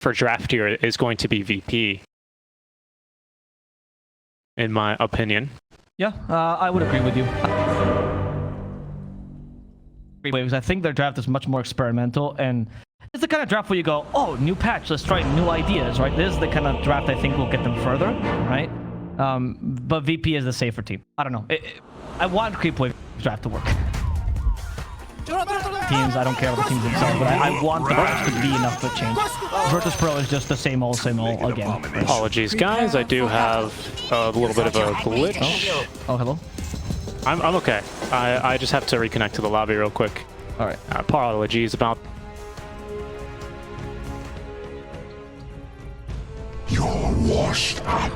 for draft here is going to be VP, in my opinion. Yeah, I would agree with you. Because I think their draft is much more experimental, and it's the kind of draft where you go, oh, new patch, let's try new ideas, right? This is the kind of draft I think will get them further, right? But VP is the safer team. I don't know. I want Creepwave draft to work. Teams, I don't care about the teams themselves, but I want the patch to be enough to change. Virtus.pro is just the same old again. Apologies, guys. I do have a little bit of a glitch. Oh, hello? I'm okay. I just have to reconnect to the lobby real quick. All right. Apologies about... You're washed up.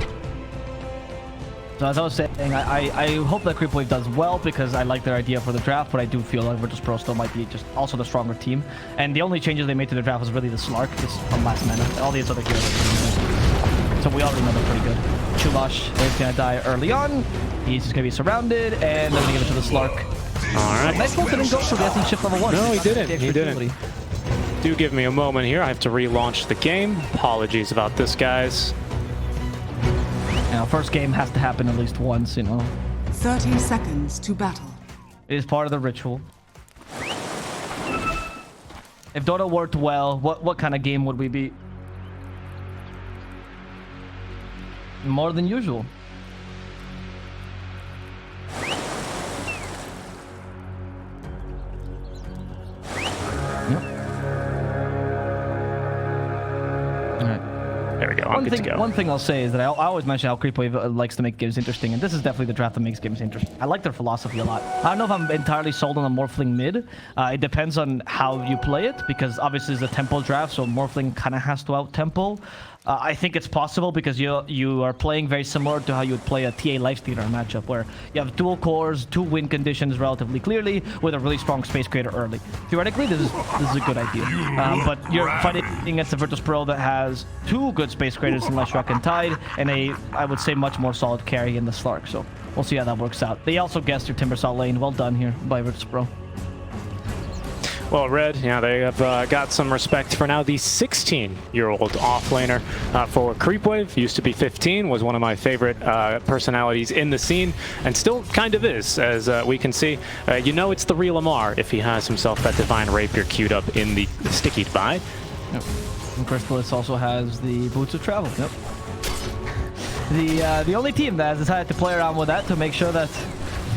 So as I was saying, I hope that Creepwave does well because I like their idea for the draft, but I do feel like Virtus.pro still might be just also the stronger team. And the only changes they made to the draft was really the Slark. It's from last mana. All these other heroes are so we already know they're pretty good. Chuvash is going to die early on. He's just going to be surrounded, and they're going to give it to the Slark. All right. Nightfall didn't go for the essence shift level 1. No, he didn't. He didn't. Do give me a moment here. I have to relaunch the game. Apologies about this, guys. You know, first game has to happen at least once, you know. 30 seconds to battle. It is part of the ritual. If Dota worked well, what kind of game would we be? More than usual. There we go. I'm good to go. One thing I'll say is that I always mention how Creepwave likes to make games interesting, and this is definitely the draft that makes games interesting. I like their philosophy a lot. I don't know if I'm entirely sold on a Morphling mid. It depends on how you play it, because obviously it's a tempo draft, so Morphling kind of has to out-tempo. I think it's possible because you are playing very similar to how you would play a TA Lifestealer matchup, where you have dual cores, 2 win conditions relatively clearly, with a really strong space creator early. Theoretically, this is a good idea. But you're fighting against a Virtus.pro that has 2 good space creators in Leshrac and Tide, and I would say, much more solid carry in the Slark. So we'll see how that works out. They also guessed your Timbersaw lane. Well done here by Virtus.pro. Well, Red, yeah, they have got some respect for now the 16-year-old offlaner for Creepwave. Used to be 15, was one of my favorite personalities in the scene, and still kind of is, as we can see. You know it's the real Amar if he has himself that Divine Rapier queued up in the sticky buy. Yep. And Crystallis also has the Boots of Travel. Yep. The only team that has decided to play around with that to make sure that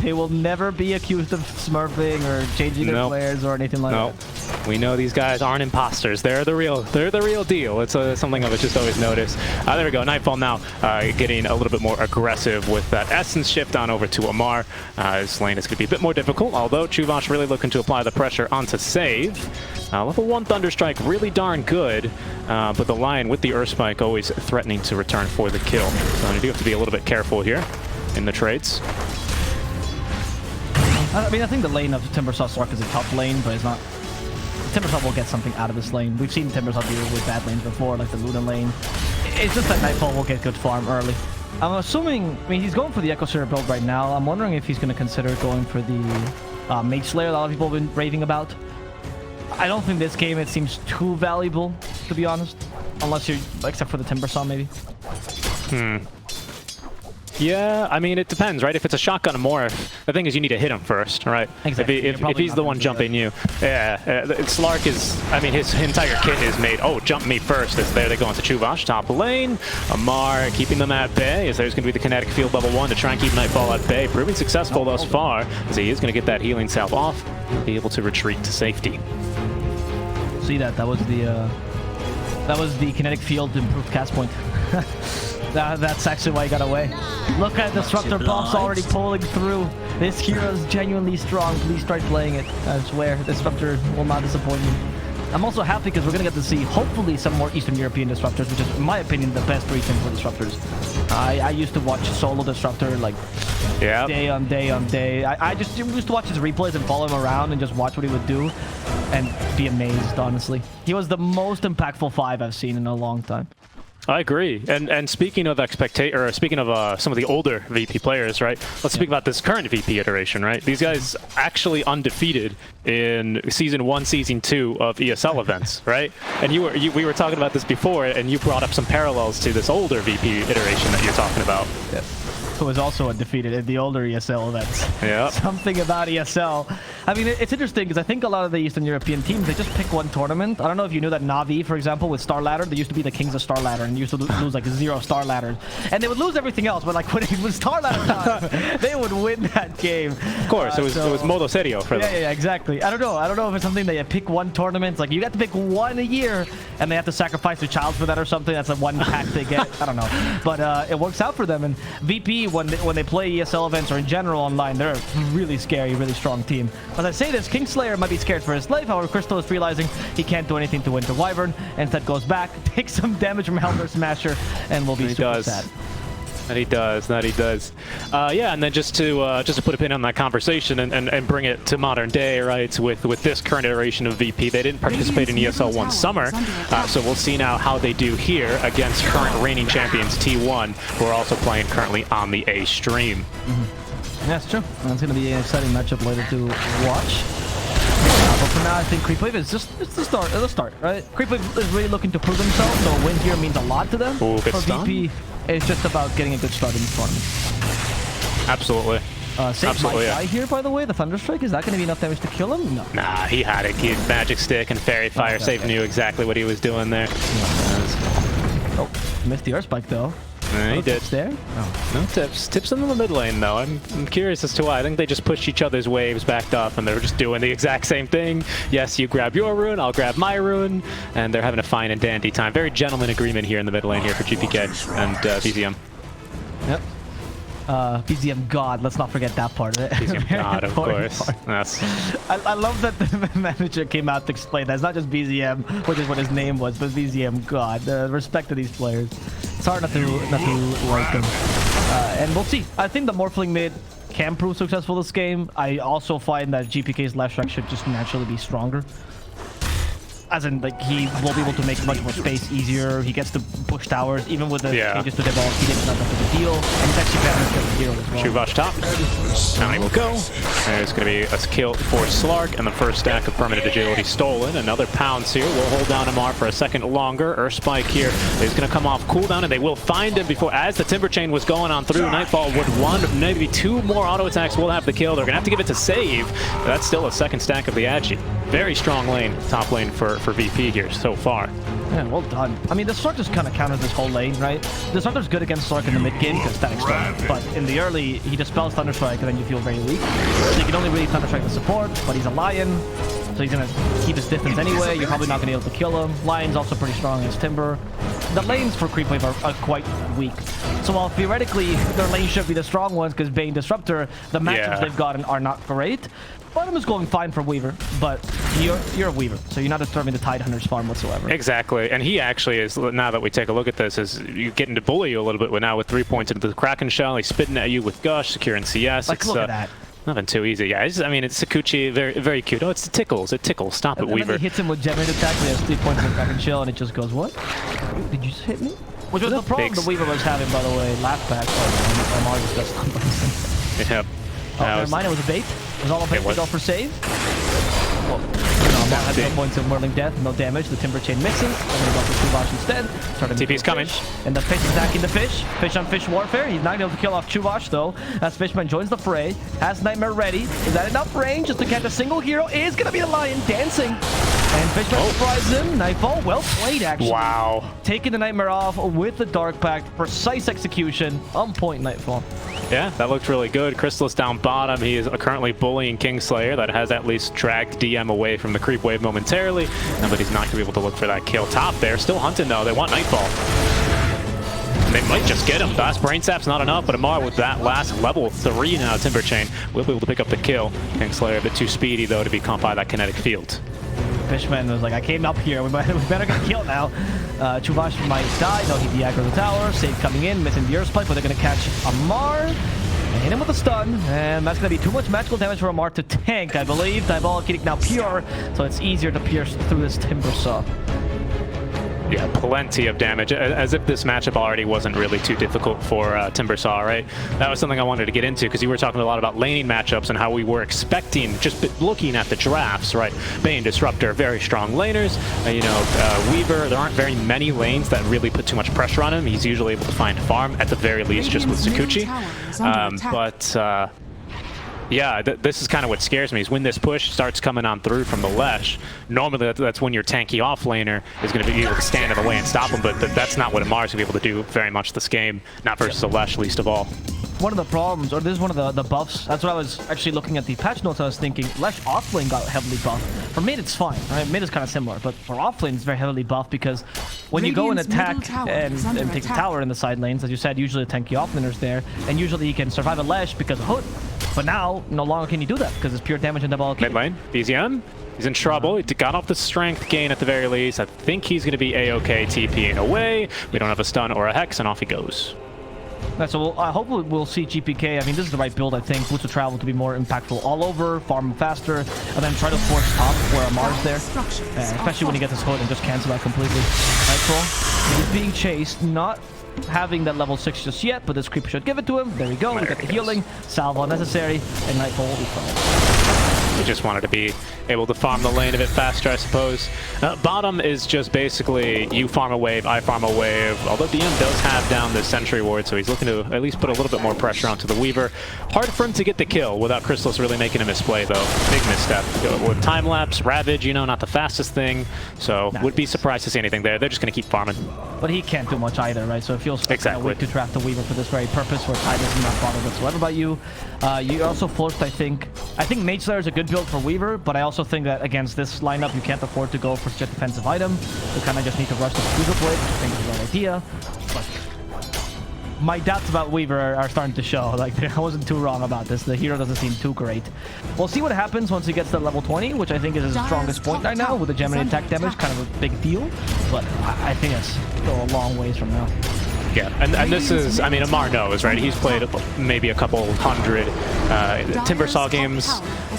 they will never be accused of smurfing or changing their players or anything like that. We know these guys aren't imposters. They're the real deal. It's something I've just always noticed. There we go. Nightfall now getting a little bit more aggressive with that essence shift on over to Amar. This lane is going to be a bit more difficult, although Chuvash really looking to apply the pressure onto save. Level 1 Thunderstrike really darn good, but the Lion with the Earth Spike always threatening to return for the kill. So you do have to be a little bit careful here in the trades. I mean, I think the lane of Timbersaw Slark is a tough lane, but it's not. Timbersaw will get something out of this lane. We've seen Timbersaw deal with bad lanes before, like the Luna lane. It's just that Nightfall will get good farm early. I'm assuming, I mean, he's going for the Echo Sphere build right now. I'm wondering if he's going to consider going for the Mage Slayer that a lot of people have been raving about. I don't think this game, it seems too valuable, to be honest. Unless you're, except for the Timbersaw, maybe. Yeah, I mean, it depends, right? If it's a shotgun morph, the thing is you need to hit him first, right? Exactly. If he's the one jumping you. Yeah, Slark is, I mean, his entire kit is made, oh, jump me first. As there they go into Chuvash, top lane. Amar keeping them at bay, as there's going to be the kinetic field level 1 to try and keep Nightfall at bay. Proving successful thus far, as he is going to get that healing salve off, be able to retreat to safety. See that? That was the kinetic field improved cast point. That's actually why he got away. Look at Disruptor buffs already pulling through. This hero is genuinely strong. Please try playing it. I swear, Disruptor will not disappoint you. I'm also happy because we're going to get to see, hopefully, some more Eastern European Disruptors, which is, in my opinion, the best region for Disruptors. I used to watch solo Disruptor, like, day on day on day. I just used to watch his replays and follow him around and just watch what he would do and be amazed, honestly. He was the most impactful 5 I've seen in a long time. I agree. And speaking of speaking of some of the older VP players, right? Let's speak about this current VP iteration, right? These guys actually undefeated in Season 1, Season 2 of ESL events, right? And we were talking about this before, and you brought up some parallels to this older VP iteration that you're talking about. Yep. Who was also undefeated in the older ESL events. Yeah. Something about ESL. I mean, it's interesting because I think a lot of the Eastern European teams, they just pick one tournament. I don't know if you knew that Na'Vi, for example, with Star Ladder, they used to be the kings of Star Ladder and used to lose like 0 Star Ladders. And they would lose everything else, but like when it was Star Ladder time, they would win that game. Of course, it was modo serio for them. Yeah, exactly. I don't know if it's something that you pick one tournament. Like you got to pick one a year, and they have to sacrifice their child for that or something. That's like one pack they get. I don't know, but it works out for them. And VP, when they play ESL events or in general online, they're a really scary, really strong team. As I say this, Kingslayer might be scared for his life. However, Crystal is realizing he can't do anything to Winter Wyvern, and instead goes back, takes some damage from Helmer Smasher, and will be super sad. That he does. Yeah, and then just to put a pin on that conversation and bring it to modern day, right? With this current iteration of VP, they didn't participate in ESL1 Summer, so we'll see now how they do here against current reigning champions T1, who are also playing currently on the A stream. Yeah, that's true. It's going to be an exciting matchup later to watch. But for now, I think Creepwave is just the start, right? Creepwave is really looking to prove themselves, so a win here means a lot to them. Ooh, good for stun. VP, it's just about getting a good start in the tournament. Absolutely. Save might die here, by the way. The Thunderstrike, is that going to be enough damage to kill him? No. Nah, he had it. He had Magic Stick and Fairy Fire. Save knew exactly what he was doing there. Oh, missed the Earth Spike, though. He did. There? Oh. No tips. Tips in the mid lane, though. I'm curious as to why. I think they just pushed each other's waves backed up, and they were just doing the exact same thing. Yes, you grab your rune, I'll grab my rune, and they're having a fine and dandy time. Very gentleman agreement here in the mid lane here for GPK and BZM. Yep. BZM God, let's not forget that part of it. BZM God, of course. Yes. I love that the manager came out to explain that. It's not just BZM, which is what his name was, but BZM God. Respect to these players. It's hard not to like them. And we'll see. I think the Morphling mid can prove successful this game. I also find that GPK's left strike should just naturally be stronger. As in, like, he will be able to make much more space easier. He gets to push towers, even with the cages to devolve. He didn't not much of a deal. And he's actually better against the hero as well. Chuvash top. Now he will go. There's going to be a kill for Slark, and the first stack of permanent agility stolen. Another pounce here. We'll hold down Amar for a second longer. Earth Spike here is going to come off cooldown, and they will find him before, as the Timber Chain was going on through. Nightfall with one, maybe two more auto attacks will have the kill. They're going to have to give it to Save, but that's still a second stack of the Agi. Very strong lane, top lane for VP here so far. Yeah, well done. I mean, the Slark just kind of counters this whole lane, right? The Slark's good against Slark in the mid game because static stun, but in the early, he dispels Thunderstrike and then you feel very weak. So you can only really Thunderstrike the support, but he's a Lion, so he's going to keep his distance anyway. You're probably not going to be able to kill him. Lion's also pretty strong against Timber. The lanes for Creepwave are quite weak. So while theoretically their lane should be the strong ones because Bane Disruptor, the matchups they've gotten are not great. Bottom is going fine for Weaver, but you're a Weaver, so you're not disturbing the Tidehunter's farm whatsoever. Exactly, and he actually is, now that we take a look at this, is you getting to bully you a little bit now with 3 points into the Kraken Shell. He's spitting at you with Gush, securing CS. Like, look at that. Nothing too easy. Yeah, I mean, it's Sakuchi, very cute. Oh, it tickles. Stop it, Weaver. Then he hits him with Generated Attack, he has 3 points in the Kraken Shell, and it just goes, what? Did you just hit me? Which was the problem the Weaver was having, by the way, last patch. Omar just got stunned by him. Yep. Oh, never mind, it was a bait. It was all a bait to go for save. Well, Omar has no points in Whirling Death, no damage. The Timber Chain misses. I'm going to go for Chuvash instead. TP's coming. And the fish is attacking the fish. Fish on fish warfare. He's not able to kill off Chuvash though. As Fishman joins the fray. Has Nightmare ready. Is that enough range just to catch a single hero? Is going to be the Lion dancing. And Fishman surprises him. Nightfall, well played actually. Wow. Taking the Nightmare off with the Dark Pact. Precise execution. On point, Nightfall. Yeah, that looked really good. Crystal's down bottom. He is currently bullying Kingslayer. That has at least dragged DM away from the creep wave momentarily. But he's not going to be able to look for that kill. Top there. Still hunting, though. They want Nightfall. They might just get him. Fast Brain Sap's not enough, but Amar with that last level 3 now, Timber Chain, will be able to pick up the kill. Kingslayer a bit too speedy, though, to be caught by that kinetic field. Fishman was like, I came up here, we better get killed now. Chuvash might die, no, he de-aggroed the tower. Save coming in, missing the Earth Spike, but they're going to catch Amar. And hit him with a stun, and that's going to be too much magical damage for Amar to tank, I believe. Diabolic Edict now pure, so it's easier to pierce through this Timbersaw. Yeah, plenty of damage, as if this matchup already wasn't really too difficult for Timbersaw, right? That was something I wanted to get into, because you were talking a lot about laning matchups and how we were expecting, just looking at the drafts, right? Bane, Disruptor, very strong laners. Weaver, there aren't very many lanes that really put too much pressure on him. He's usually able to find farm, at the very least, just with Sakuchi. Yeah, this is kind of what scares me, is when this push starts coming on through from the Lesh. Normally, that's when your tanky offlaner is going to be able to stand in the way and stop him, but that's not what Amar's going to be able to do very much this game, not versus the Lesh, least of all. One of the problems, or this is one of the buffs, that's what I was actually looking at the patch notes, I was thinking, Lesh offlane got heavily buffed. For mid, it's fine, right? Mid is kind of similar, but for offlane, it's very heavily buffed, because when you go and attack and take the tower in the side lanes, as you said, usually a tanky offlaner's there, and usually you can survive a Lesh because of Hood. But now, no longer can you do that, because it's pure damage and double kill. Mid lane, BZM. He's in trouble. He got off the strength gain at the very least. I think he's going to be A-OK TPing away. We don't have a stun or a Hex, and off he goes. Right, so hopefully we'll see GPK. I mean, this is the right build, I think. Boots of Travel to be more impactful all over, farm faster, and then try to force top where Amar's there. Especially when he gets his Hood and just cancel that completely. Nightfall, he's being chased, not having that level 6 just yet, but this creep should give it to him. There we go. We get the healing, salve unnecessary, and Nightfall will be fine. We just wanted to be able to farm the lane a bit faster, I suppose. Bottom is just basically you farm a wave, I farm a wave. Although DM does have down the Sentry Ward, so he's looking to at least put a little bit more pressure onto the Weaver. Hard for him to get the kill without Crystallis really making a misplay, though. Big misstep. With time-lapse, Ravage, not the fastest thing, so would be surprised to see anything there. They're just going to keep farming. But he can't do much either, right? So it feels exactly weak to draft the Weaver for this very purpose, where Tide is not bothered whatsoever about you. You also forced, I think Mage Slayer is a good build for Weaver, but I also think that against this lineup, you can't afford to go for such a defensive item. You kind of just need to rush the Squeezer Blade, which I think is the right idea. But my doubts about Weaver are starting to show. Like, I wasn't too wrong about this. The hero doesn't seem too great. We'll see what happens once he gets to level 20, which I think is his strongest point right now, with the Gemini attack damage, kind of a big deal. But I think it's still a long ways from now. Yeah, and this is, I mean, Amar knows, right? He's played maybe a couple hundred Timbersaw games,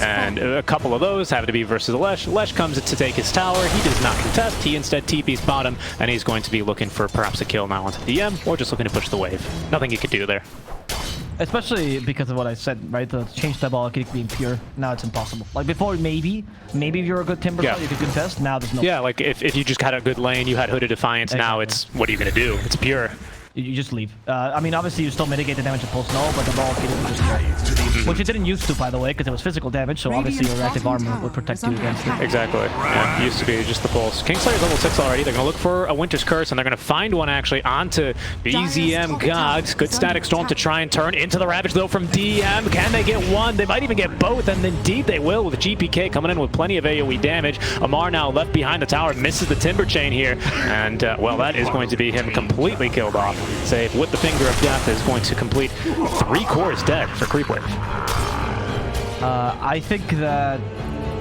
and a couple of those have to be versus Lesh. Lesh comes to take his tower. He does not contest. He instead TP's bottom, and he's going to be looking for perhaps a kill now onto DM, or just looking to push the wave. Nothing he could do there. Especially because of what I said, right? The change diabolic being pure. Now it's impossible. Like before, maybe if you're a good Timbersaw, you could contest. Now there's no. Yeah, like if you just had a good lane, you had Hooded Defiance. Exactly. Now it's, what are you going to do? It's pure. You just leave. I mean, obviously you still mitigate the damage of Pulse Null, but the ball just which it didn't used to, by the way, because it was physical damage, so obviously your active armor would protect you against it. Exactly. Yeah, used to be just the Pulse. Kingslayer's level 6 already. They're going to look for a Winter's Curse, and they're going to find one actually onto BZM Gods. Good Static Storm to try and turn into the Ravage, though, from DM. Can they get one? They might even get both, and indeed they will, with GPK coming in with plenty of AoE damage. Amar now left behind the tower, misses the Timber Chain here, and, well, that is going to be him completely killed off. Save with the Finger of Death is going to complete 3 cores dead for Creepwave. I think that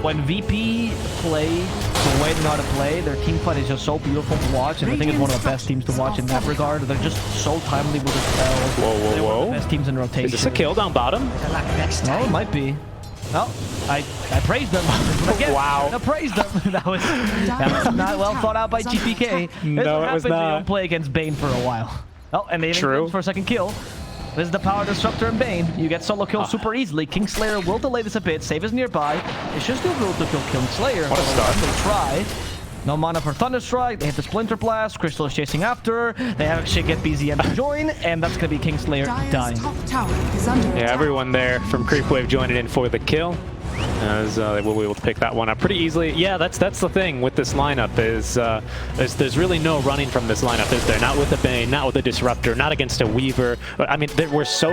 when VP play the way they know how to play, their team fight is just so beautiful to watch, and I think it's one of the best teams to watch in that regard. They're just so timely with their spells. Whoa. They're one of the best teams in rotation. Is this a kill down bottom? No, it might be. Oh, I praised them. Again, wow. I praised them. That was not well thought out by GPK. No, it was not. We don't play against Bane for a while. Oh, and they didn't for a second kill. This is the power Disruptor and Bane. You get solo kills super easily. Kingslayer will delay this a bit. Save is nearby. It should still be able to kill Kingslayer. What a start. They try. No mana for Thunderstrike. They hit the Splinter Blast. Crystal is chasing after. They actually get BZM to join, and that's going to be Kingslayer dying. Yeah, everyone there from Creepwave joining in for the kill, as they will be able to pick that one up pretty easily. Yeah, that's the thing with this lineup is there's really no running from this lineup, is there? Not with the Bane, not with the Disruptor, not against a Weaver. I mean, we're so,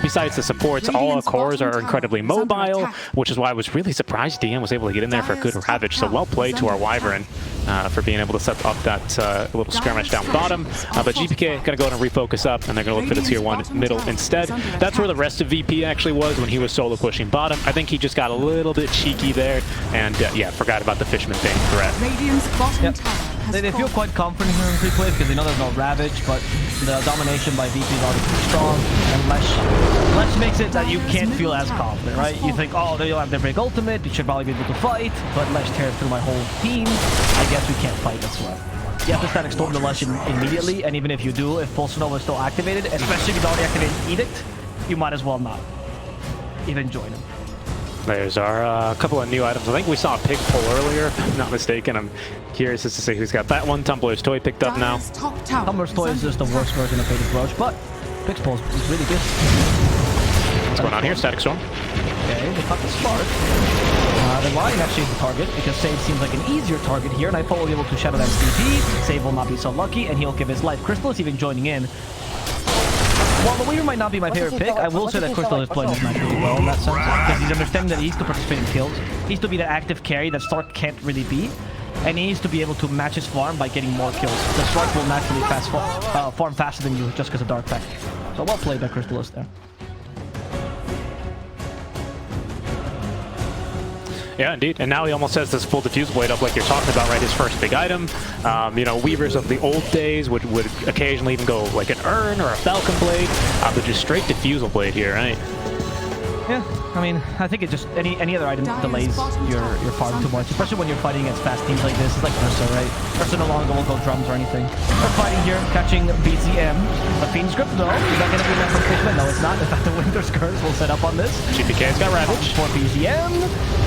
besides the supports, all our cores are incredibly mobile, which is why I was really surprised DM was able to get in there for a good Ravage. So well played to our Wyvern for being able to set up that little skirmish down bottom. But GPK going to go and refocus up, and they're going to look for the tier 1 middle instead. That's where the rest of VP actually was when he was solo pushing bottom. I think he just got a little bit cheeky there, and yeah, forgot about the Fishman thing threat. They feel quite confident here in Creepwave because they know there's no Ravage, but the domination by VP is already pretty strong, and Lesh makes it that you can't feel as confident, right? You think, oh, they'll have their big ultimate, you should probably be able to fight, but Lesh tears through my whole team. I guess we can't fight as well. you have to static storm the Lush immediately, and even if you do, if Pulse Nova is still activated, especially if you don't activate Edict, you might as well not even join him. There's our couple of new items. I think we saw a pig pull earlier, if I'm not mistaken. I'm curious as to see who's got that one. Tumbler's Toy picked up now. Tumbler's Toy is just the worst version of Fated Approach, but Pig's Pull is really good. What's going on here? Static Storm. Okay, they caught the Slark. The Lion actually is the target, because Save seems like an easier target here. Nightfall will be able to Shadow Dance DP. Save will not be so lucky, and he'll give his life. Crystal is even joining in. While the Weaver might not be my favorite pick, I will say that Crystal is playing this match really well in that sense, because he's understanding that he needs to participate in kills. He needs to be the active carry that Slark can't really be, and he needs to be able to match his farm by getting more kills. The Slark will naturally farm faster than you just because of Dark Pack. So well played by Crystallis there. Yeah, indeed. And now he almost has this full diffuse blade up like you're talking about, right? His first big item. You know, Weavers of the old days would occasionally even go like an Urn or a Falcon blade, but just straight diffusal blade here, right? Yeah, I mean, I think it just any other item delays your farm too much, especially when you're fighting against fast teams like this. It's like Ursa, right? Ursa no longer will go drums or anything. We're fighting here, catching BZM. A Fiend Script, though. Is that going to be enough for Fishman? No, it's not. In fact, the Winter Skirts will set up on this. GPK's got Ravage. For BZM,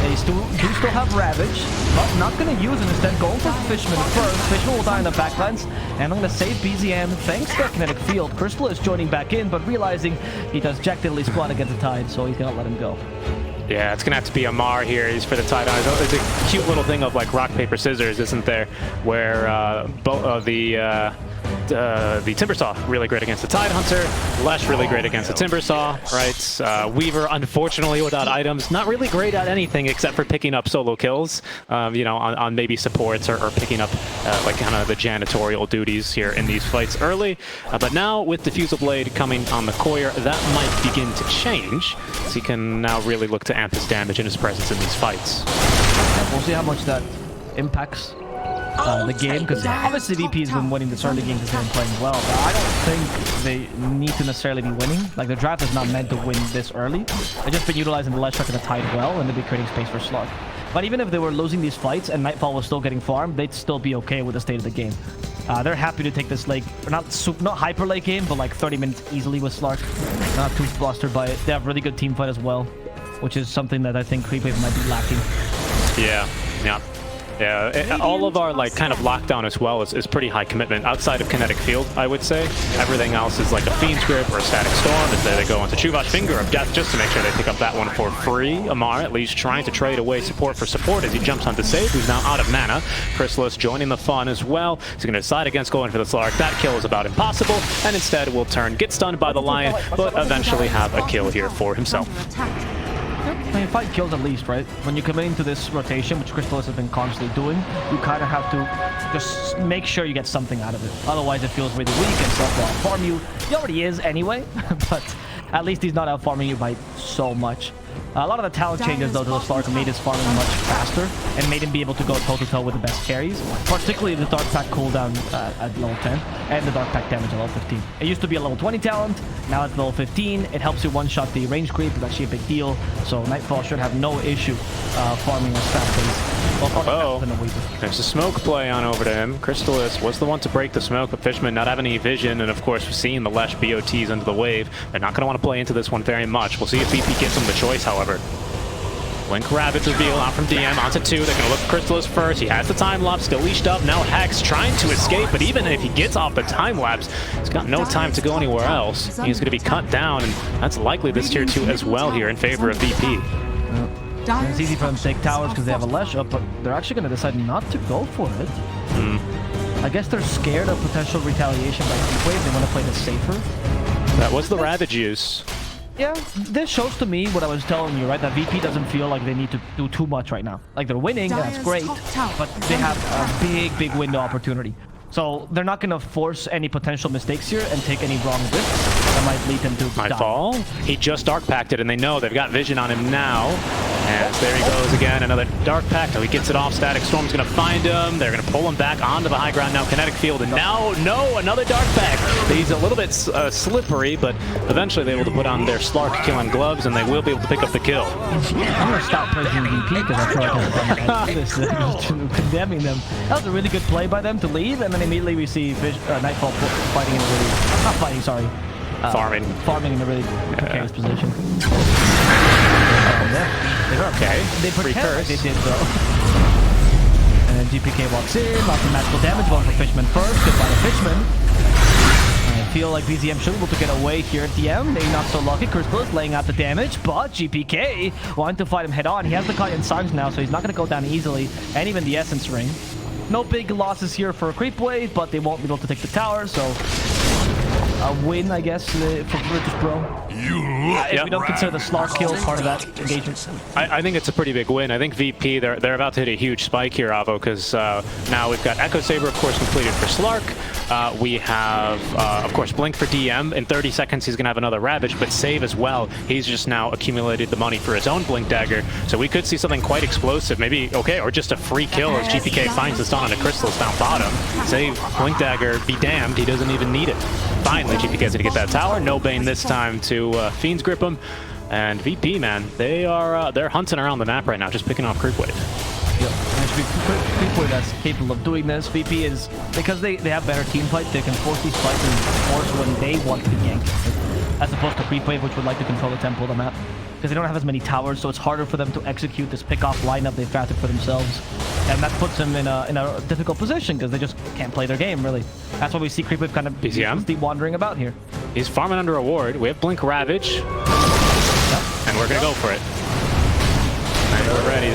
they do still have Ravage, but not going to use it. Instead, going for Fishman first. Fishman will die in the backlines, and I'm going to save BZM thanks to Kinetic Field. Crystal is joining back in, but realizing he does Jack Diddley squat against the Tide, so he's going to let him go. Yeah, it's going to have to be Amar here. He's for the Tide. It's a cute little thing of like rock, paper, scissors, isn't there? Where the Timbersaw really great against the Tide Hunter, Lesh really great against the Timbersaw, right? Weaver, unfortunately, without items, not really great at anything except for picking up solo kills, you know, on maybe supports or picking up like kind of the janitorial duties here in these fights early. But now with Diffusal Blade coming on the Courier, that might begin to change, so he can now really look to amp his damage and his presence in these fights. Yeah, we'll see how much that impacts the game, because obviously VP has been winning this early game because they've been playing well, but I don't think they need to necessarily be winning. Like, the draft is not meant to win this early. They've just been utilizing the Lesh Shark and the Tide well, and they've been creating space for Slark. But even if they were losing these fights and Nightfall was still getting farmed, they'd still be okay with the state of the game. They're happy to take this late, not hyper late game, but like 30 minutes easily with Slark. Not too flustered by it. They have really good team fight as well, which is something that I think Creepwave might be lacking. Yeah. All of our like kind of lockdown as well is pretty high commitment outside of Kinetic Field, I would say. Everything else is like a Fiend's Grip or a Static Storm. Instead they go into Chuvash Finger of Death just to make sure they pick up that one for free. Amar at least trying to trade away support for support as he jumps onto Save, who's now out of mana. Chrysalis joining the fun as well. He's going to decide against going for the Slark. That kill is about impossible, and instead will turn, get stunned by the Lion, but eventually have a kill here for himself. I mean, 5 kills at least, right? When you commit into this rotation, which Crystallis has been constantly doing, you kind of have to just make sure you get something out of it. Otherwise, it feels really weak and stuff will out-farm you. He already is anyway, but at least he's not out-farming you by so much. A lot of the talent changes, though, to the Slark made his farming much faster and made him be able to go toe-to-toe with the best carries, particularly the Dark Pack cooldown at level 10 and the Dark Pack damage at level 15. It used to be a level 20 talent, now it's level 15. It helps you one-shot the range creep, it's actually a big deal, so Nightfall should have no issue farming as fast as, faster than a Weaver. There's a smoke play on over to him. Crystallis was the one to break the smoke, but Fishman not having any vision, and of course we're seeing the Lesh BOTs into the wave. They're not going to want to play into this one very much. We'll see if VP gets him the choice, however. Blink Ravage reveal out from DM onto 2. They're going to look for Crystallis first. He has the time lapse, still leashed up. Now Hex trying to escape, but even if he gets off the time lapse, he's got no time to go anywhere else. He's going to be cut down, and that's likely this tier 2 as well here in favor of VP. It's easy for them to take towers because they have a Lesh up, but they're actually going to decide not to go for it. I guess they're scared of potential retaliation by Creepwave. They want to play this safer. That was the Ravage use. Yeah, this shows to me what I was telling you, right? That VP doesn't feel like they need to do too much right now. Like, they're winning, and that's great, but they have a big window opportunity. So they're not going to force any potential mistakes here and take any wrong risks that might lead them to Nightfall. He just Dark Packed it, and they know they've got vision on him now. And there he goes again, another Dark Pact. Oh, he gets it off. Static Storm's going to find him. They're going to pull him back onto the high ground now. Kinetic Field, and now, no, another Dark Pact. He's a little bit slippery, but eventually they're able to put on their Slark killing gloves, and they will be able to pick up the kill. I'm going to stop praising VP because I feel like I'm this, condemning them. That was a really good play by them to leave, and then immediately we see Nightfall fighting in a really... Not fighting, sorry. Farming in a really precarious position. Okay. They pretend like they did though. And then GPK walks in, lots of magical damage, going for Fishman first. Goodbye to Fishman. I feel like BZM should be able to get away here at the end. Maybe not so lucky. Crystal is laying out the damage, but GPK wanting to fight him head on. He has the Guardian Suns now, so he's not going to go down easily. And even the Essence Ring. No big losses here for a creep wave, but they won't be able to take the tower, so a win, I guess, for Virtus Pro. If we don't consider the Slark kill part of that engagement. I think it's a pretty big win. I think VP, they're about to hit a huge spike here, Avo, because now we've got Echo Saber, of course, completed for Slark. We have, of course, Blink for DM. In 30 seconds, he's going to have another Ravage, but Save as well. He's just now accumulated the money for his own Blink Dagger. So we could see something quite explosive. Maybe, okay, or just a free kill as GPK finds the stun on the crystals down bottom. Save, Blink Dagger, be damned, he doesn't even need it. Finally, GPK's going to get that tower. No Bane this time to Fiends grip him. And VP, man, they're hunting around the map right now, just picking off creep wave. Yep. Creep wave that's capable of doing this. VP is, because they have better team fight, they can force these fights and force when they want to gank. As opposed to creep wave, which would like to control the tempo of the map. Because they don't have as many towers, so it's harder for them to execute this pick-off lineup they've crafted for themselves. And that puts them in a difficult position, because they just can't play their game, really. That's why we see creep wave kind of deep wandering about here. He's farming under a ward. We have Blink Ravage. Yep. And we're going to go for it. And we're ready. He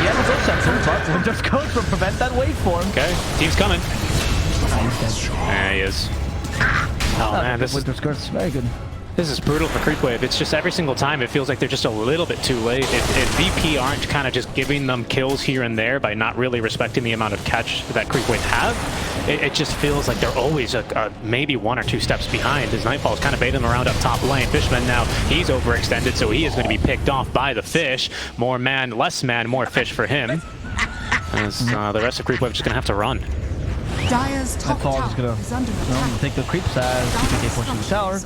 has his own sense, but just goes for prevent that waveform. Okay, team's coming. He's dead. There he is. Oh man, this is very good. This is brutal for creep wave. It's just every single time it feels like they're just a little bit too late. If VP aren't kind of just giving them kills here and there by not really respecting the amount of catch that creep wave have, it just feels like they're always maybe 1 or 2 steps behind. As Nightfall is kind of baiting them around up top lane. Fishman now, he's overextended, so he is going to be picked off by the fish. More man, less man, more fish for him. As the rest of creep wave is just going to have to run. Dire's top tower is under attack. Take the creeps as GPK pushes the tower.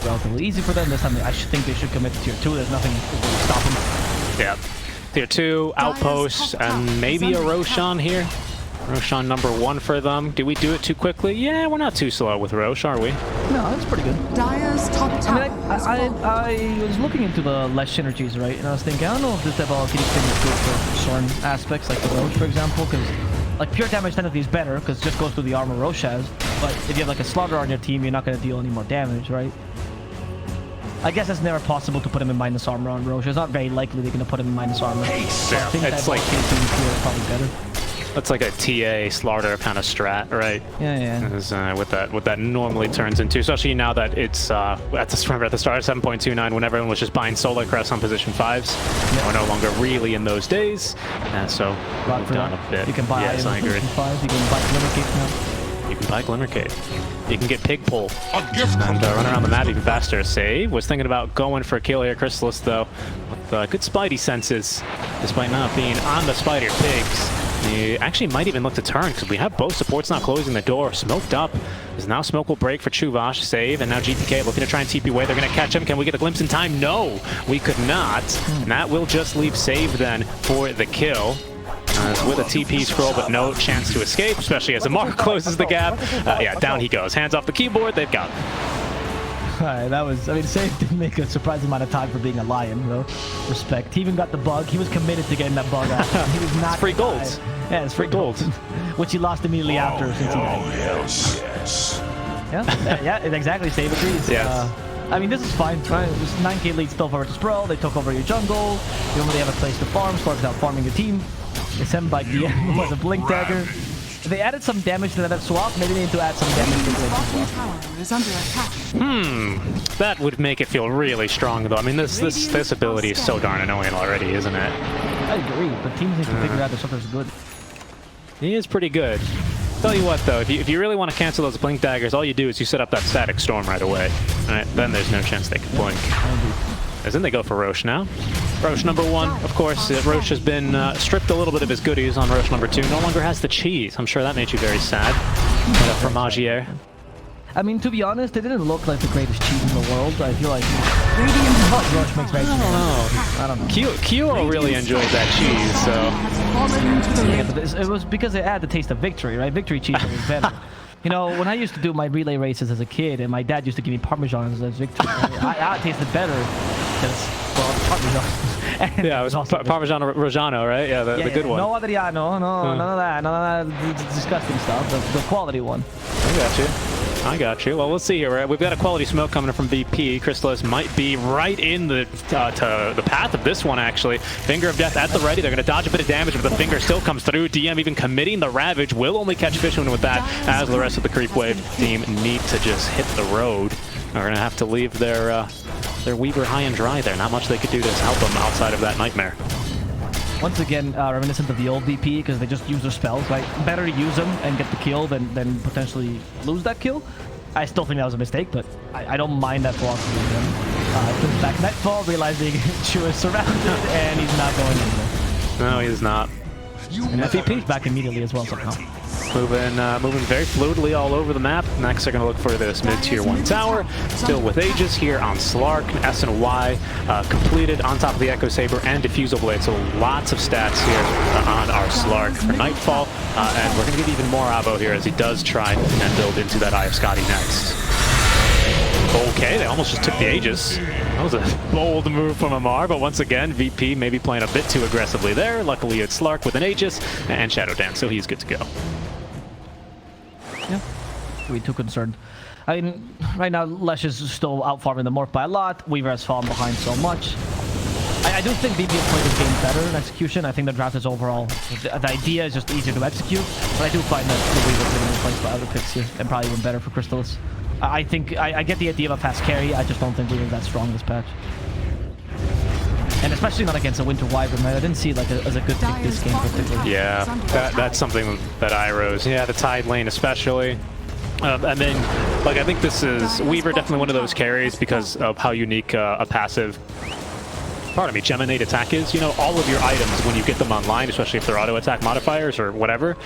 Relatively easy for them. This time I think they should commit to tier 2. There's nothing to stop them. Yeah. Tier 2, Outpost, and maybe a Roshan here. Roshan #1 for them. Do we do it too quickly? Yeah, we're not too slow with Rosh, are we? No, that's pretty good. Dire's top tower. I was looking into the less synergies, right? And I was thinking, I don't know if this type of thing is good for certain aspects, like the Rosh, for example, because like pure damage technically is better because it just goes through the armor Rosh has. But if you have like a Slaughter on your team, you're not going to deal any more damage, right? I guess it's never possible to put him in minus armor on Rosh. It's not very likely they're going to put him in minus armor. So I think it's like is probably better. That's like a TA Slaughter kind of strat, right? Yeah. Is, what that normally turns into, especially now that it's at the start of 7.29 when everyone was just buying Solar Crest on position 5s. Yep. We're no longer really in those days, so moved on a bit. You can buy position 5s. You can buy Glimmer Cape now. You can buy Glimmer Cape. You can get Pig Pull and run around the map even faster. Save was thinking about going for a kill here, Chrysalis though, with good Spidey senses, despite not being on the Spider Pigs. He actually might even look to turn because we have both supports not closing the door. Smoked up. As now smoke will break for Chuvash. Save. And now GPK looking to try and TP away. They're going to catch him. Can we get a glimpse in time? No, we could not. And that will just leave Save then for the kill. With a TP scroll, but no chance to escape, especially as Amar closes the gap. Yeah, down he goes. Hands off the keyboard. They've got him. Alright, that was, I mean, Save didn't make a surprising amount of time for being a lion, though. Respect. He even got the bug. He was committed to getting that bug out. He was not. It's free gold. Yeah, it's free gold. Which he lost immediately after since he died. Yes. Yeah, exactly. Save agrees. Yes. I mean, this is fine, right? This 9k lead still for Virtus Pro. They took over your jungle. You don't really have a place to farm. Slark's out farming your team. They sent by DM with a Blink Dagger. They added some damage to that swap. Maybe they need to add some damage to Blink as well. Tower is under attack. That would make it feel really strong, though. I mean, this ability is so darn annoying already, isn't it? I agree, but teams need to figure out that something's good. He is pretty good. Tell you what, though, if you really want to cancel those Blink Daggers, all you do is you set up that Static Storm right away. All right, then there's no chance they can blink. As in they go for Roche now. Roche number 1, of course. Roche has been stripped a little bit of his goodies on Roche number 2. No longer has the cheese. I'm sure that made you very sad. Fromagier. I mean, to be honest, it didn't look like the greatest cheese in the world. I feel like Roche makes right. I don't know. Kyo really enjoyed that cheese, so... Yeah, but it was because it had the taste of victory, right? Victory cheese was better. You know, when I used to do my relay races as a kid, and my dad used to give me Parmesan as victory, I tasted better because, well, Parmesan. Yeah, it was Parmesan Reggiano, right? Yeah, the good one. No Adriano, none of that disgusting stuff. The quality one. I got you. Well, we'll see here. We've got a quality smoke coming from VP. Crystallis might be right in the path of this one, actually. Finger of Death at the ready. They're going to dodge a bit of damage, but the finger still comes through. DM even committing the Ravage. Will only catch Fishman with that, as the rest of the Creep Wave team need to just hit the road. They're going to have to leave their Weaver high and dry there. Not much they could do to help them outside of that Nightmare. Once again, reminiscent of the old VP, because they just use their spells, right? Better to use them and get the kill than potentially lose that kill. I still think that was a mistake, but I don't mind that philosophy of them. Comes back Nightfall, realizing Chu is surrounded, and he's not going anywhere. No, he's not. And VP's back immediately as well somehow. Moving very fluidly all over the map. Next, they're going to look for this mid-tier 1 tower. Still with Aegis here on Slark, S and Y completed on top of the Echo Saber and Diffusal Blade. So lots of stats here on our Slark for Nightfall. And we're going to get even more Avo here as he does try and build into that Eye of Scotty next. Okay, they almost just took the Aegis. That was a bold move from Amar, but once again, VP maybe playing a bit too aggressively there. Luckily, it's Slark with an Aegis and Shadow Dance, so he's good to go. Yeah, we too concerned. I mean, right now, Lesh is still out farming the Morph by a lot. Weaver has fallen behind so much. I do think BB has played this game better in execution. I think the draft is overall, the idea is just easier to execute, but I do find that the Weaver is getting replaced by other picks here, and probably even better for Crystallis. I think, I get the idea of a fast carry, I just don't think Weaver's that strong this patch. And especially not against a Winter Wyvern, right? I didn't see it like as a good pick this game particularly. Yeah, that's something that I rose. Yeah, the Tide lane especially. And then, like, I think this is Weaver definitely one of those carries because of how unique a passive, pardon me, Geminate attack is. You know, all of your items when you get them online, especially if they're auto attack modifiers or whatever,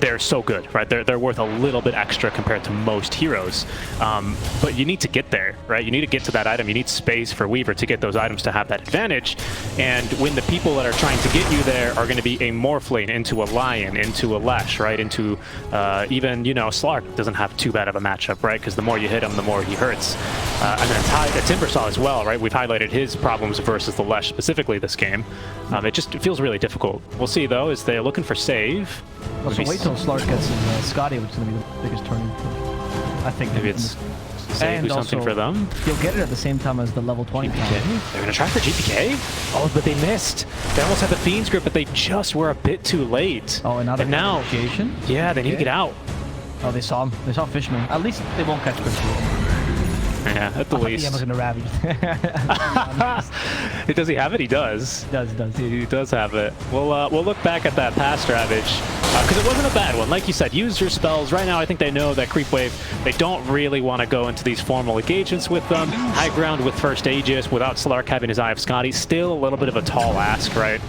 they're so good, right? They're worth a little bit extra compared to most heroes. But you need to get there, right? You need to get to that item. You need space for Weaver to get those items to have that advantage. And when the people that are trying to get you there are going to be a Morphling into a Lion, into a Lesh, right? Into even, you know, Slark doesn't have too bad of a matchup, right? Because the more you hit him, the more he hurts. And then Timbersaw as well, right? We've highlighted his problems versus the Lesh specifically this game. It feels really difficult. We'll see though, is they're looking for save. Also, wait till Slark gets his Scotty, which is going to be the biggest turning point. I think maybe it's save do something for them. You'll get it at the same time as the level 20. They're going to try for GPK? Oh, but they missed. They almost had the Fiend's Grip, but they just were a bit too late. Oh, and now negotiation? Yeah, they need to get out. Oh, they saw him. They saw Fishman. At least they won't catch Fishman. Yeah, at the least. I was gonna ravage. Does he have it? He does. He does have it. We'll look back at that past ravage because it wasn't a bad one. Like you said, use your spells. Right now, I think they know that Creep Wave, they don't really want to go into these formal engagements with them. High ground with first Aegis without Slark having his Eye of Scotty. Still a little bit of a tall ask, right?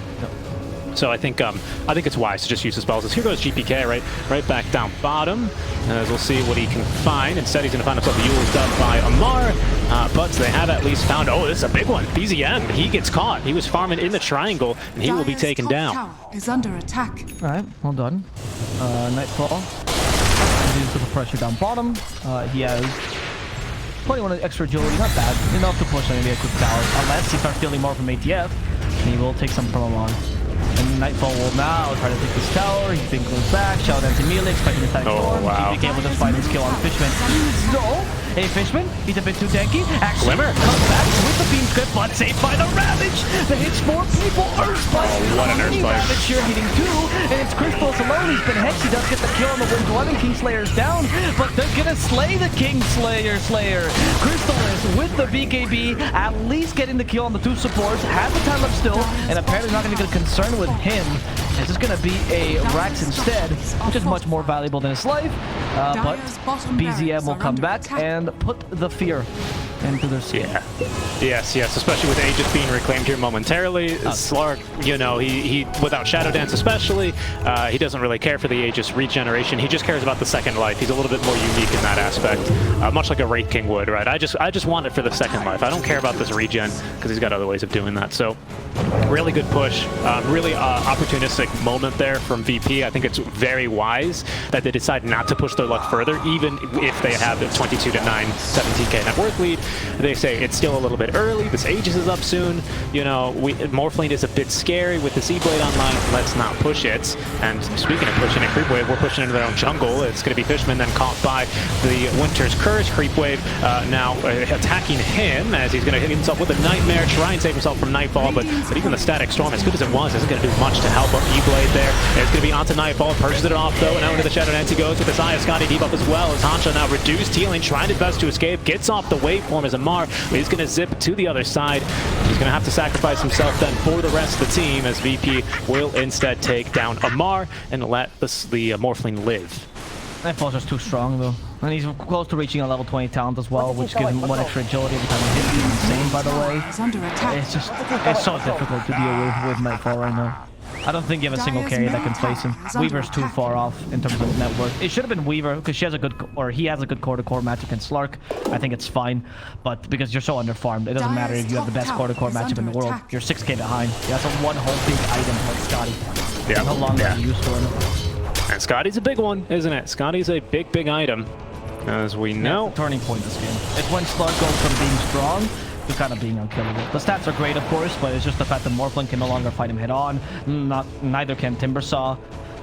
So I think it's wise to just use the spells. As here goes GPK, right back down bottom. As we'll see what he can find. Instead, he's going to find himself a Yule's done by Amar. But they have at least found, oh, this is a big one. BZM, he gets caught. He was farming in the triangle, and he will be taken down. Tower is under attack. All right, well done. Nightfall. He's put the pressure down bottom. He has 21 extra agility, not bad. Enough to push maybe a quick tower. Unless he starts stealing more from ATF, and he will take some from Amar. And Nightfall will now try to take this tower. He then goes back. Shout out to Melee, expecting the attack storm. Wow. GPK will just find his kill on Fishman. So, hey Fishman, he's a bit too tanky. Actually, comes back with the Fiend's Grip, but saved by the Ravage. The hits 4 people. Earth Spike. What an Earth Spike. Ravage here hitting 2. And it's Crystallis alone. He's been hexed. He does get the kill on the Wind Dwelling. Kingslayer's down. But they're going to slay the Kingslayer. Crystallis with the BKB, at least getting the kill on the 2 supports. Has the time up still. And apparently not going to get a concern with him. It's just going to be a Rax instead, which is much more valuable than his life. But BZM will come back and put the fear into their scale. Yeah. Yes, especially with Aegis being reclaimed here momentarily. Slark, you know, he without Shadow Dance especially, he doesn't really care for the Aegis regeneration. He just cares about the second life. He's a little bit more unique in that aspect, much like a Wraith King would, right? I just want it for the second life. I don't care about this regen because he's got other ways of doing that. So really good push, really opportunistic moment there from VP. I think it's very wise that they decide not to push their luck further, even if they have a 22-9 17k net worth lead. They say it's still a little bit early. This Aegis is up soon. You know, Morphling is a bit scary with this E-Blade online. Let's not push it. And speaking of pushing it, Creep Wave, we're pushing into their own jungle. It's going to be Fishman then caught by the Winter's Curse. Creep Wave now attacking him as he's going to hit himself with a Nightmare, try and save himself from Nightfall, but even the Static Storm, as good as it was, isn't going to do much to help up E-Blade there. It's going to be onto Nightfall, purges it off though, and now into the Shadow Dance he goes with his Eye of Scotty debuff as well, as Hansha now reduced healing, trying his best to escape, gets off the waveform as Amar, but he's going to zip to the other side. He's going to have to sacrifice himself then for the rest of the team, as VP will instead take down Amar and let the Morphling live. Nightfall's just too strong though. And he's close to reaching a level 20 talent as well, which gives him 1 extra agility every time he hits. He's insane, by the way. It's so difficult to deal with Nightfall right now. I don't think you have a single carry that can place him. Weaver's too far off in terms of net worth. It should have been Weaver because he has a good core-to-core matchup against Slark. I think it's fine, but because you're so underfarmed, it doesn't matter if you have the best core-to-core matchup in the world. You're 6k behind. That's a one whole big item like Scotty. Yeah. How long are you used to him? And Scotty's a big one, isn't it? Scotty's a big item, as we know. That's the turning point this game. It's when Slark goes from being strong to kind of being unkillable. The stats are great, of course, but it's just the fact that Morphling can no longer fight him head-on. Neither can Timbersaw.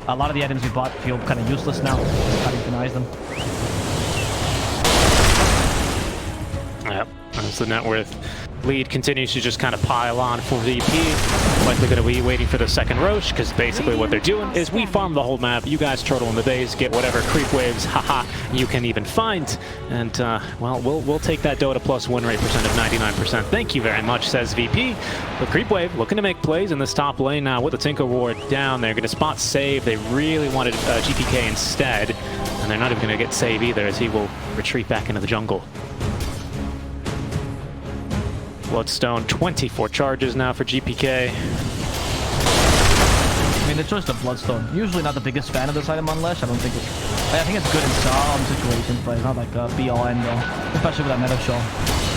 A lot of the items we bought feel kind of useless now. Scotty denies them. Yep, that's the net worth. Lead continues to just kind of pile on for VP. Likely going to be waiting for the second Roche, because basically what they're doing is we farm the whole map. You guys turtle in the base, get whatever creep waves, haha, you can even find. And, well, we'll take that Dota plus win rate percent of 99%. Thank you very much, says VP. The creep wave looking to make plays in this top lane now with the Tinker Ward down. They're going to spot save. They really wanted GPK instead. And they're not even going to get save either, as he will retreat back into the jungle. Bloodstone, 24 charges now for GPK. I mean, the choice of Bloodstone. Usually not the biggest fan of this item on Lesh. I think it's good in some situations, but it's not like a be-all end-all, especially with that meta show.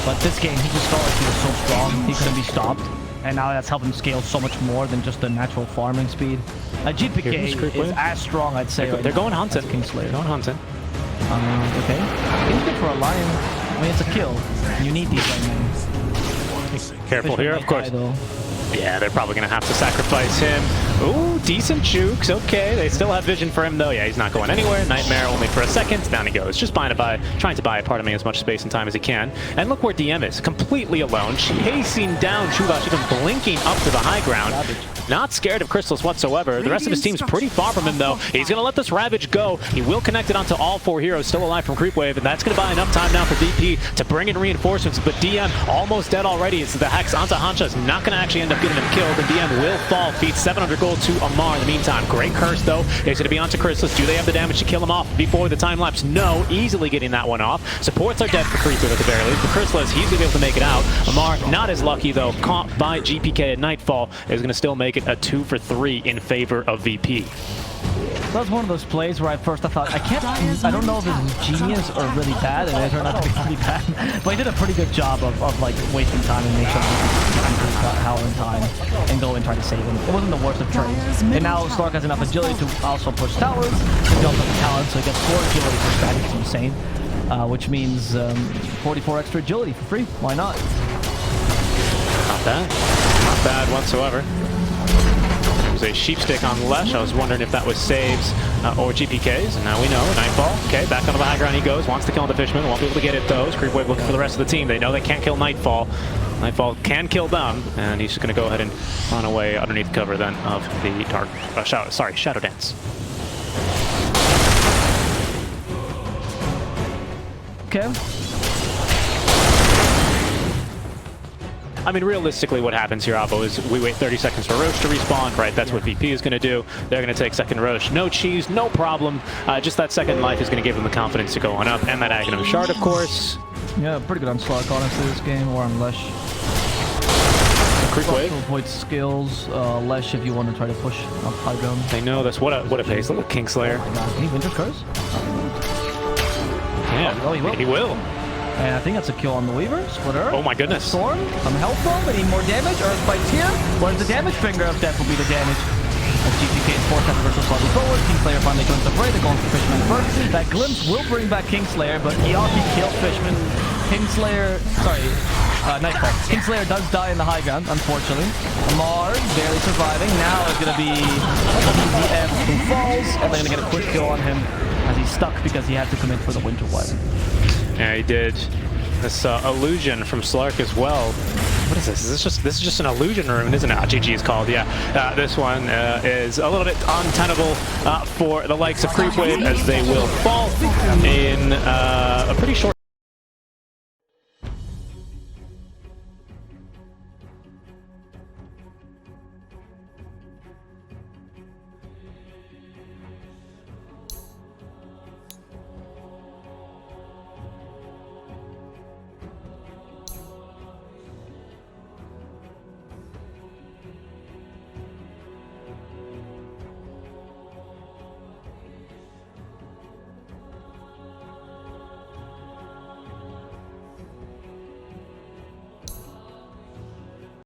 But this game, he just felt like he was so strong, he couldn't be stopped. And now that's helped him scale so much more than just the natural farming speed. GPK is as strong, I'd say. They're going hunting. Kingslayer. Going hunting. Okay. Seems good for a lion. I mean, it's a kill. You need these right now. Careful here, of course. Yeah, they're probably going to have to sacrifice him. Ooh, decent jukes. Okay, they still have vision for him, though. Yeah, he's not going anywhere. Nightmare only for a second. Down he goes. Just trying to buy a part of me as much space and time as he can. And look where DM is. Completely alone. Chasing down Chuvash, even blinking up to the high ground. Not scared of Crystals whatsoever. The rest of his team's pretty far from him, though. He's going to let this Ravage go. He will connect it onto all 4 heroes still alive from Creep Wave, and that's going to buy enough time now for VP to bring in reinforcements. But DM almost dead already. It's the Hex onto Hansha is not going to actually end up getting him killed, and DM will fall. Feeds 700 gold to Amar in the meantime. Great curse, though. He's going to be onto Crystals. Do they have the damage to kill him off before the time lapse? No. Easily getting that one off. Supports are dead for Creep Wave at the very least. For Crystals, he's going to be able to make it out. Amar, not as lucky, though. Caught by GPK at Nightfall. Is going to still make it a 2 for 3 in favor of VP. That's one of those plays where at first I thought, I don't know if it's genius or really bad, and it turned out to be pretty bad. But he did a pretty good job of like wasting time and make sure he Howler in time and go and try to save him. It wasn't the worst of trades. And now Slark has enough agility to also push towers, he also has talent, so he gets 4 agility for strategy, it's insane. Which means 44 extra agility for free. Why not? Not bad. Not bad whatsoever. A sheepstick on Lesh. I was wondering if that was saves or GPKs, and now we know. Nightfall. Okay, back onto the high ground he goes. Wants to kill the Fishman. Won't be able to get it though. Creep Wave looking for the rest of the team. They know they can't kill Nightfall. Nightfall can kill them, and he's just going to go ahead and run away underneath cover then of the dark. Shadow Dance. Okay. I mean, realistically, what happens here, Avo, is we wait 30 seconds for Roche to respawn, right? That's what VP is going to do. They're going to take second Roche. No cheese, no problem. Just that second life is going to give them the confidence to go on up. And that Aghanim Shard, of course. Yeah, pretty good on Slark, honestly, this game, or on Lesh. Creep To wave. avoid skills, Lesh if you want to try to push up high ground. They know this. What a pace. Look at Kingslayer. Can he Winter Curse? Yeah. Oh, he will. He will. And I think that's a kill on the Weaver. Splitter. Oh my goodness. Storm. Some health bomb. We need more damage. Earthbite's here. Where's the damage? Finger of Death will be the damage. As GPK is forced versus slightly forward. Kingslayer finally joins the fray. They're going for Fishman first. That glimpse will bring back Kingslayer, but Yaki killed Fishman. Kingslayer, sorry, Nightfall. Kingslayer does die in the high ground, unfortunately. Amar barely surviving. Now is going to be DF who falls, and they're going to get a quick kill on him as he's stuck because he had to commit for the Winter Wipe. Yeah, he did. This illusion from Slark as well. What is this? This is just an illusion rune, isn't it? GG is called. Yeah, this one is a little bit untenable for the likes of Creepwave as they will fall in a pretty short.